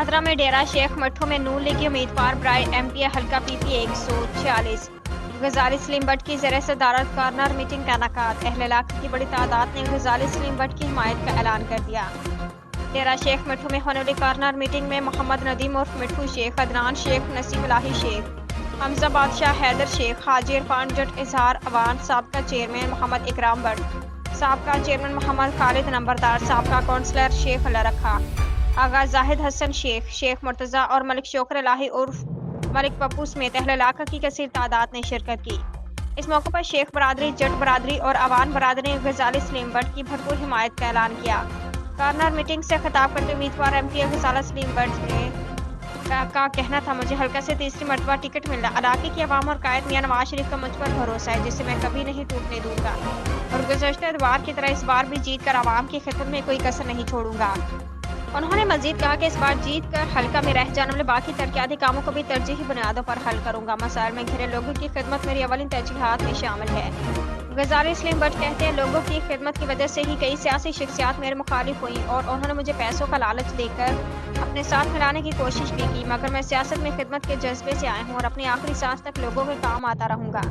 शाहदरा में डेरा शेख मट्ठू में नून लीग की उम्मीदवार बराए एमपी हल्का पीपी 146 गजाली सलीम भट्ट की ज़रिए सदारत कॉर्नर मीटिंग का इनेकाद। अहले इलाके की बड़ी तादाद ने गजाली सलीम भट्ट की हिमायत का ऐलान कर दिया। डेरा शेख मट्ठू में होने वाली कॉर्नर मीटिंग में मोहम्मद नदीम उर्फ मिट्ठू शेख, अदनान शेख, नसीम इलाही शेख, हमजा बादशाह, हैदर शेख, हाजी इरफान जट, इजहार अवान, साबका चेयरमैन मोहम्मद इकराम भट्ट, साबका चेयरमैन मोहम्मद खालिद नंबरदार, साबका कौंसलर शेख लरखा, आगा जाहिद हसन शेख, शेख मुर्तज़ा और मलिक शोकर इलाही उर्फ मलिक पप्पू समेत अहले इलाका की कसीर तादाद ने शिरकत की। इस मौके पर शेख बरादरी, जट बरादरी और अवान बरादरी ने गजाली सलीम भट्ट की भरपूर हिमायत का ऐलान किया। कॉर्नर मीटिंग से खिताब करते उम्मीदवार एमपी गजाला सलीम भट्ट ने का कहना था, मुझे हल्का से तीसरी मरतबा टिकट मिला। इलाके की अवाम और कायद मियां नवाज शरीफ का मुझ पर भरोसा है, जिसे मैं कभी नहीं टूटने दूंगा और गुज़श्ता एतवार की तरह इस बार भी जीत कर अवाम की खिदमत में कोई कसर नहीं छोड़ूंगा। उन्होंने मजीद कहा कि इस बार जीत कर हल्का में रह जाने वाले बाकी तरक्याती कामों को भी तरजीही बुनियादों पर हल करूंगा। मसाइल में घिरे लोगों की खिदमत मेरी अवलिन तरजीहात में शामिल है। गजाली सलीम भट्ट कहते हैं, लोगों की खिदमत की वजह से ही कई सियासी शख्सियात मेरे मुखालिफ हुई और उन्होंने मुझे पैसों का लालच देकर अपने साथ मिलाने की कोशिश भी की, मगर मैं सियासत में खिदमत के जज्बे से आया हूँ और अपनी आखिरी सांस तक लोगों के काम आता रहूंगा।